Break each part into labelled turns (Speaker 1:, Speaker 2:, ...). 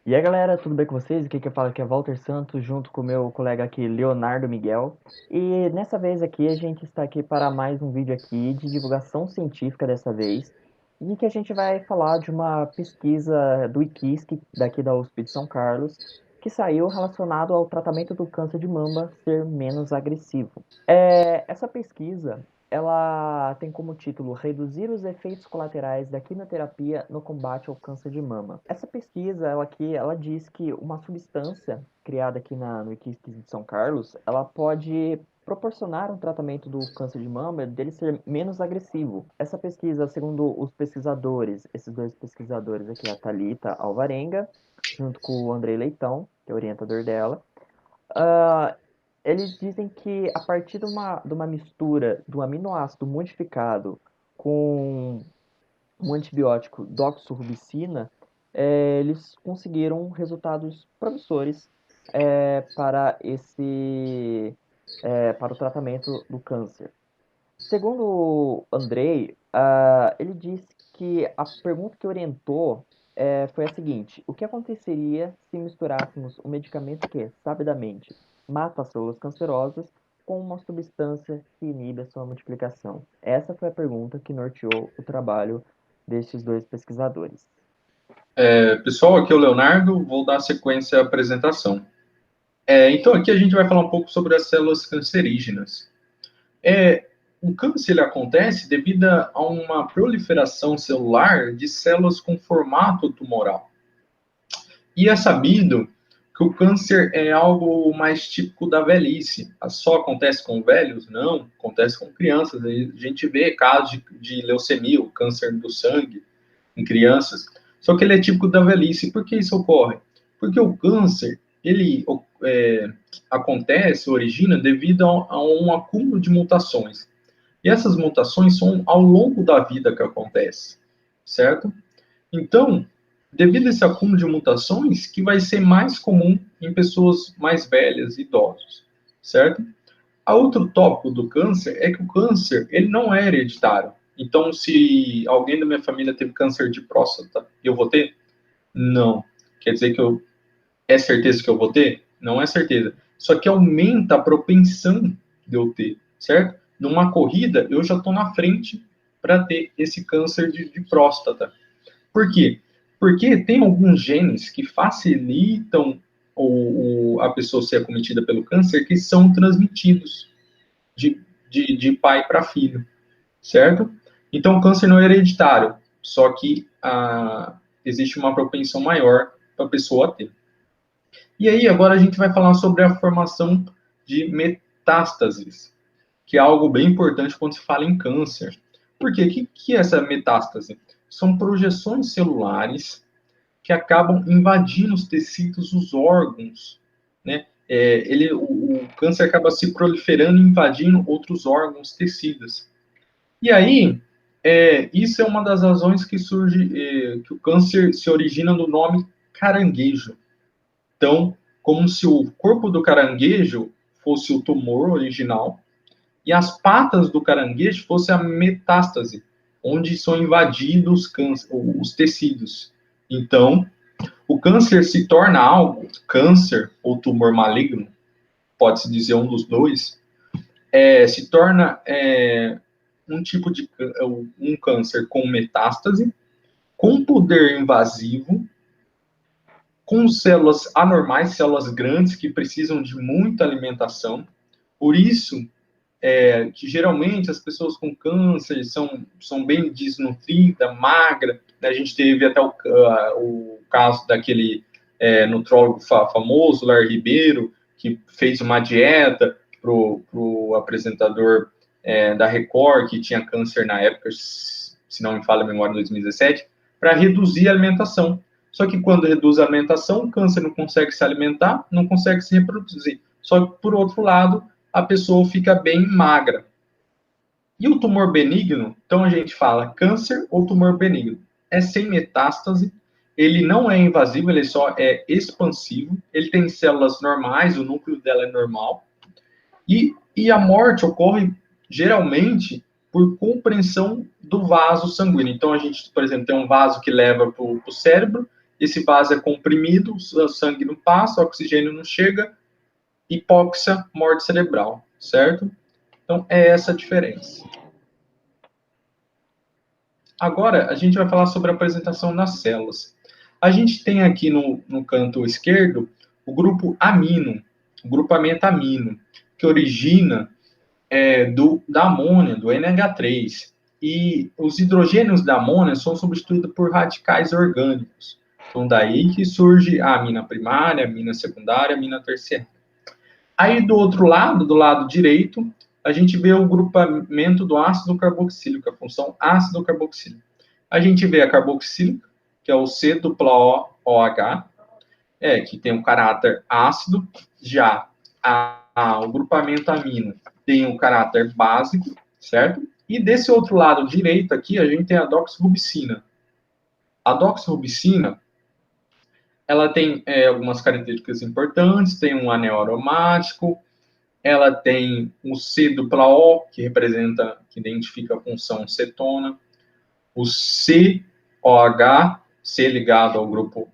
Speaker 1: E aí, galera, tudo bem com vocês? Aqui quem fala aqui é Walter Santos, junto com o meu colega aqui, Leonardo Miguel. E nessa vez aqui, a gente está aqui para mais um vídeo aqui de divulgação científica dessa vez, em que a gente vai falar de uma pesquisa do IQISC, daqui da USP de São Carlos, que saiu relacionado ao tratamento do câncer de mama ser menos agressivo. Essa pesquisa, ela tem como título Reduzir os efeitos colaterais da quimioterapia no combate ao câncer de mama. Essa pesquisa, ela diz que uma substância criada aqui no IQISC de São Carlos, ela pode proporcionar um tratamento do câncer de mama dele ser menos agressivo. Essa pesquisa, segundo os pesquisadores, esses dois pesquisadores aqui, a Thalita Alvarenga, junto com o Andrei Leitão, que é o orientador dela, ah, eles dizem que a partir de uma mistura do aminoácido modificado com um antibiótico doxorubicina, eles conseguiram resultados promissores para o tratamento do câncer. Segundo o Andrei, ele disse que a pergunta que orientou foi a seguinte: o que aconteceria se misturássemos um medicamento que, sabidamente, mata as células cancerosas com uma substância que inibe a sua multiplicação? Essa foi a pergunta que norteou o trabalho destes dois pesquisadores.
Speaker 2: Pessoal, aqui é o Leonardo, vou dar sequência à apresentação. Então, aqui a gente vai falar um pouco sobre as células cancerígenas. O câncer ele acontece devido a uma proliferação celular de células com formato tumoral. E é sabido que o câncer é algo mais típico da velhice. Só acontece com velhos? Não, acontece com crianças. A gente vê casos de leucemia, o câncer do sangue, em crianças. Só que ele é típico da velhice. Por que isso ocorre? Porque o câncer, ele acontece, origina devido a um acúmulo de mutações. E essas mutações são ao longo da vida que acontece, certo? Então, devido a esse acúmulo de mutações, que vai ser mais comum em pessoas mais velhas, idosos, certo? A outro tópico do câncer é que o câncer, ele não é hereditário. Então, se alguém da minha família teve câncer de próstata, eu vou ter? Não. Quer dizer que é certeza que eu vou ter? Não é certeza. Só que aumenta a propensão de eu ter, certo? Numa corrida, eu já estou na frente para ter esse câncer de próstata. Por quê? Porque tem alguns genes que facilitam a pessoa ser acometida pelo câncer que são transmitidos de pai para filho, certo? Então, o câncer não é hereditário, só que existe uma propensão maior para a pessoa ter. E aí, agora a gente vai falar sobre a formação de metástases, que é algo bem importante quando se fala em câncer. Por quê? O que é essa metástase? São projeções celulares que acabam invadindo os tecidos, os órgãos, né? O câncer acaba se proliferando e invadindo outros órgãos, tecidos. E aí, isso é uma das razões que surge, que o câncer se origina no nome caranguejo. Então, como se o corpo do caranguejo fosse o tumor original e as patas do caranguejo fosse a metástase, onde são invadidos os tecidos. Então, o câncer se torna algo, câncer ou tumor maligno, pode-se dizer um dos dois, se torna um tipo de um câncer com metástase, com poder invasivo, com células anormais, células grandes que precisam de muita alimentação. Por isso, que geralmente as pessoas com câncer são bem desnutridas, magras. A gente teve até o caso daquele nutrólogo famoso, Larry Ribeiro, que fez uma dieta para o apresentador da Record, que tinha câncer na época, se não me falha a memória, em 2017, para reduzir a alimentação. Só que quando reduz a alimentação, o câncer não consegue se alimentar, não consegue se reproduzir. Só que, por outro lado, a pessoa fica bem magra. E o tumor benigno, então a gente fala câncer ou tumor benigno. É sem metástase, ele não é invasivo, ele só é expansivo, ele tem células normais, o núcleo dela é normal, e a morte ocorre geralmente por compreensão do vaso sanguíneo. Então a gente, por exemplo, tem um vaso que leva para o cérebro esse vaso é comprimido, o sangue não passa, o oxigênio não chega, hipóxia, morte cerebral, certo? Então, é essa a diferença. Agora, a gente vai falar sobre a apresentação nas células. A gente tem aqui no canto esquerdo o grupo amino, o grupamento amino, que origina da amônia, do NH3. E os hidrogênios da amônia são substituídos por radicais orgânicos. Então, daí que surge a amina primária, a amina secundária, a amina terciária. Aí, do outro lado, do lado direito, a gente vê o grupamento do ácido carboxílico, a função ácido carboxílico. A gente vê a carboxílica, que é o C dupla OH, que tem um caráter ácido. Já o grupamento amino tem um caráter básico, certo? E desse outro lado direito aqui, a gente tem a doxirubicina. A doxirubicina, ela tem algumas características importantes, tem um anel aromático, ela tem o C dupla O, que identifica a função cetona, o COH, C ligado ao grupo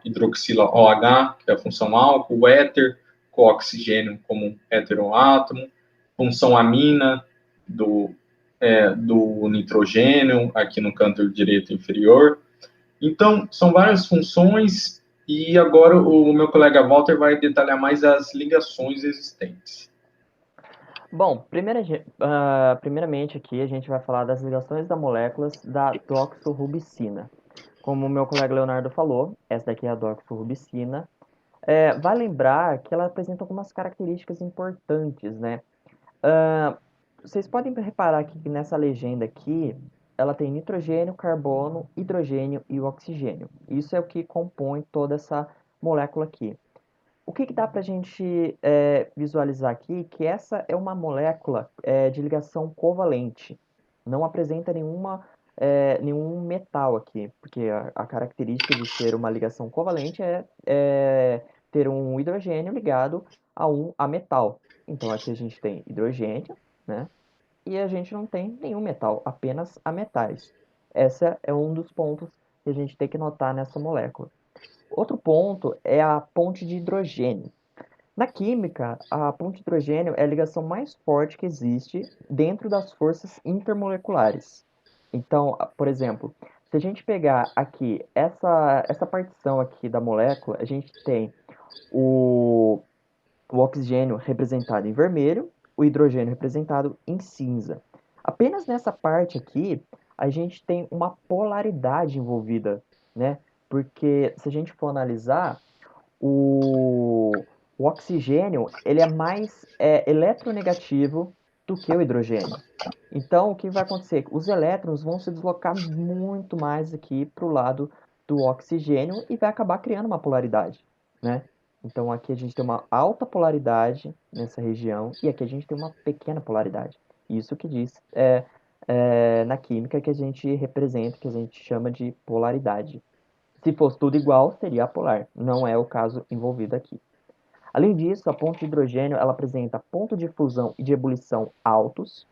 Speaker 2: hidroxila OH, que é a função álcool, o éter, com oxigênio como heteroátomo, função amina do nitrogênio, aqui no canto direito inferior. Então, são várias funções, e agora o meu colega Walter vai detalhar mais as ligações existentes.
Speaker 1: Bom, primeiramente aqui a gente vai falar das ligações das moléculas da doxorubicina. Como o meu colega Leonardo falou, essa daqui é a doxorubicina. Vai lembrar que ela apresenta algumas características importantes, né? Vocês podem reparar que nessa legenda aqui, ela tem nitrogênio, carbono, hidrogênio e o oxigênio. Isso é o que compõe toda essa molécula aqui. O que dá para a gente visualizar aqui? Que essa é uma molécula de ligação covalente. Não apresenta nenhum metal aqui, porque a característica de ser uma ligação covalente é ter um hidrogênio ligado a metal. Então aqui a gente tem hidrogênio, né? E a gente não tem nenhum metal, apenas ametais. Esse é um dos pontos que a gente tem que notar nessa molécula. Outro ponto é a ponte de hidrogênio. Na química, a ponte de hidrogênio é a ligação mais forte que existe dentro das forças intermoleculares. Então, por exemplo, se a gente pegar aqui essa partição aqui da molécula, a gente tem o oxigênio representado em vermelho, o hidrogênio representado em cinza. Apenas nessa parte aqui, a gente tem uma polaridade envolvida, né? Porque se a gente for analisar, o oxigênio ele é mais eletronegativo do que o hidrogênio. Então, o que vai acontecer? Os elétrons vão se deslocar muito mais aqui para o lado do oxigênio e vai acabar criando uma polaridade, né? Então, aqui a gente tem uma alta polaridade nessa região e aqui a gente tem uma pequena polaridade. Isso que diz na química que a gente representa, que a gente chama de polaridade. Se fosse tudo igual, seria apolar. Não é o caso envolvido aqui. Além disso, a ponte de hidrogênio ela apresenta ponto de fusão e de ebulição altos.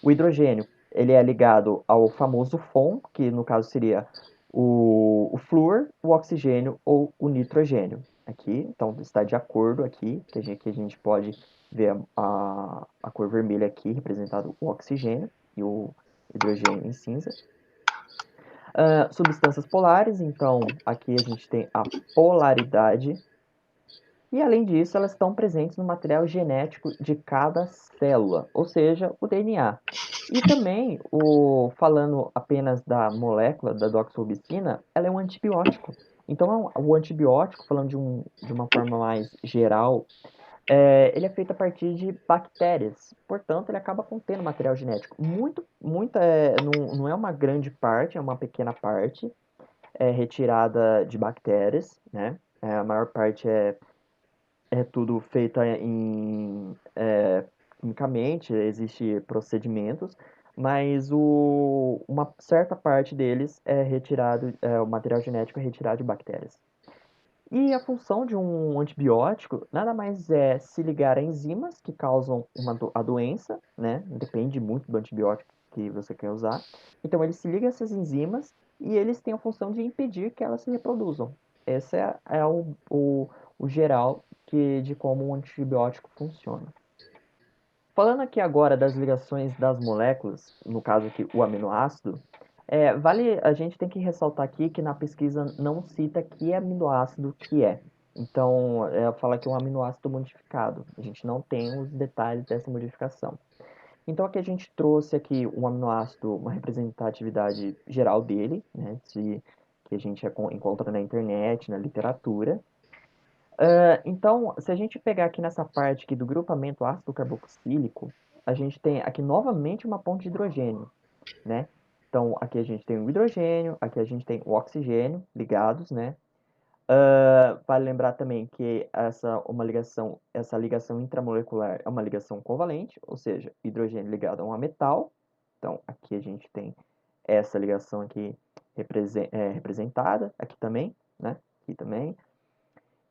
Speaker 1: O hidrogênio ele é ligado ao famoso FON, que no caso seria o flúor, o oxigênio ou o nitrogênio. Aqui, então está de acordo aqui, que a gente pode ver a cor vermelha aqui, representado o oxigênio e o hidrogênio em cinza. Substâncias polares, então aqui a gente tem a polaridade. E além disso, elas estão presentes no material genético de cada célula, ou seja, o DNA. E também, falando apenas da molécula da doxorubicina, ela é um antibiótico. Então, o antibiótico, falando de uma forma mais geral, ele é feito a partir de bactérias. Portanto, ele acaba contendo material genético. Não é uma grande parte, é uma pequena parte retirada de bactérias, né? A maior parte é tudo feito quimicamente, existe procedimentos, mas uma certa parte deles o material genético é retirado de bactérias. E a função de um antibiótico nada mais é se ligar a enzimas que causam a doença, né? Depende muito do antibiótico que você quer usar. Então ele se liga a essas enzimas e eles têm a função de impedir que elas se reproduzam. Esse é o geral de como um antibiótico funciona. Falando aqui agora das ligações das moléculas, no caso aqui o aminoácido, vale a gente tem que ressaltar aqui que na pesquisa não cita que aminoácido que é. Então, fala que é um aminoácido modificado. A gente não tem os detalhes dessa modificação. Então, aqui a gente trouxe aqui um aminoácido, uma representatividade geral dele, né, que a gente encontra na internet, na literatura. Então, se a gente pegar aqui nessa parte aqui do grupamento ácido carboxílico, a gente tem aqui novamente uma ponte de hidrogênio, né? Então, aqui a gente tem o hidrogênio, aqui a gente tem o oxigênio ligados, né? Vale lembrar também que essa ligação intramolecular é uma ligação covalente, ou seja, hidrogênio ligado a um metal. Então, aqui a gente tem essa ligação aqui representada, aqui também, né? Aqui também.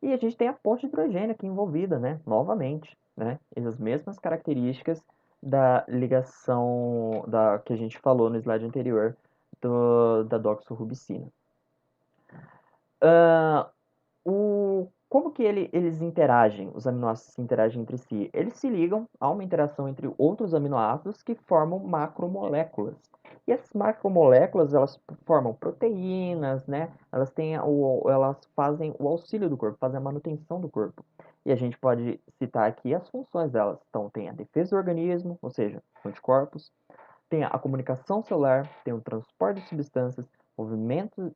Speaker 1: E a gente tem a ponte de hidrogênio aqui envolvida, né? Novamente, né? As mesmas características da ligação que a gente falou no slide anterior da doxorubicina. Como que eles interagem, os aminoácidos interagem entre si? Eles se ligam a uma interação entre outros aminoácidos que formam macromoléculas. E essas macromoléculas, elas formam proteínas, né? Elas fazem o auxílio do corpo, fazem a manutenção do corpo. E a gente pode citar aqui as funções delas. Então, tem a defesa do organismo, ou seja, anticorpos, tem a comunicação celular, tem o transporte de substâncias, movimentação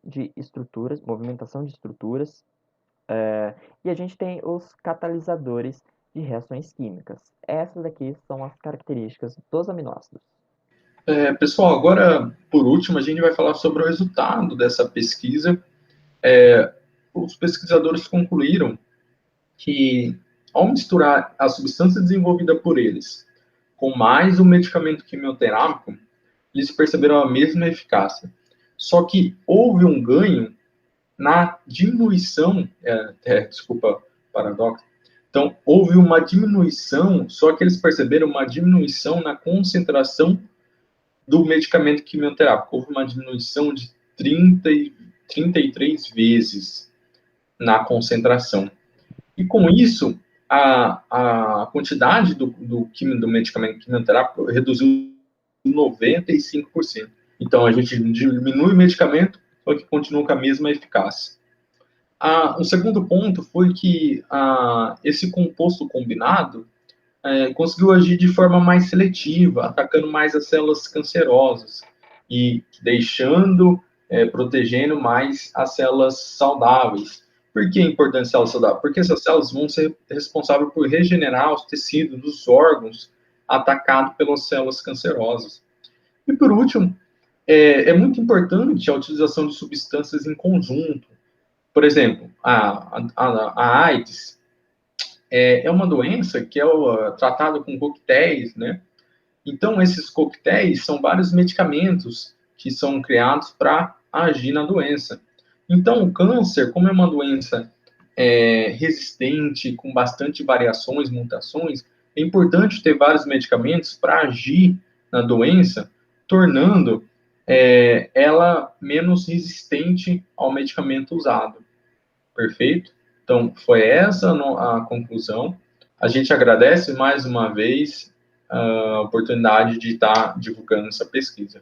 Speaker 1: de estruturas, e a gente tem os catalisadores de reações químicas. Essas aqui são as características dos aminoácidos.
Speaker 2: Pessoal, agora, por último, a gente vai falar sobre o resultado dessa pesquisa. Os pesquisadores concluíram que, ao misturar a substância desenvolvida por eles com mais o medicamento quimioterápico, eles perceberam a mesma eficácia. Só que houve um ganho na diminuição, desculpa, paradoxo. Então, houve uma diminuição, só que eles perceberam uma diminuição na concentração do medicamento quimioterápico. Houve uma diminuição de 33 vezes na concentração. E com isso, a quantidade do medicamento quimioterápico reduziu 95%. Então, a gente diminui o medicamento, só que continua com a mesma eficácia. O segundo ponto foi que esse composto combinado conseguiu agir de forma mais seletiva, atacando mais as células cancerosas e protegendo mais as células saudáveis. Por que é importante células saudáveis? Porque essas células vão ser responsáveis por regenerar os tecidos dos órgãos atacados pelas células cancerosas. E por último, é muito importante a utilização de substâncias em conjunto. Por exemplo, a AIDS é uma doença que é tratada com coquetéis, né? Então, esses coquetéis são vários medicamentos que são criados para agir na doença. Então, o câncer, como é uma doença resistente, com bastante variações, mutações, é importante ter vários medicamentos para agir na doença, tornando ela menos resistente ao medicamento usado. Perfeito? Então, foi essa a conclusão. A gente agradece mais uma vez a oportunidade de estar divulgando essa pesquisa.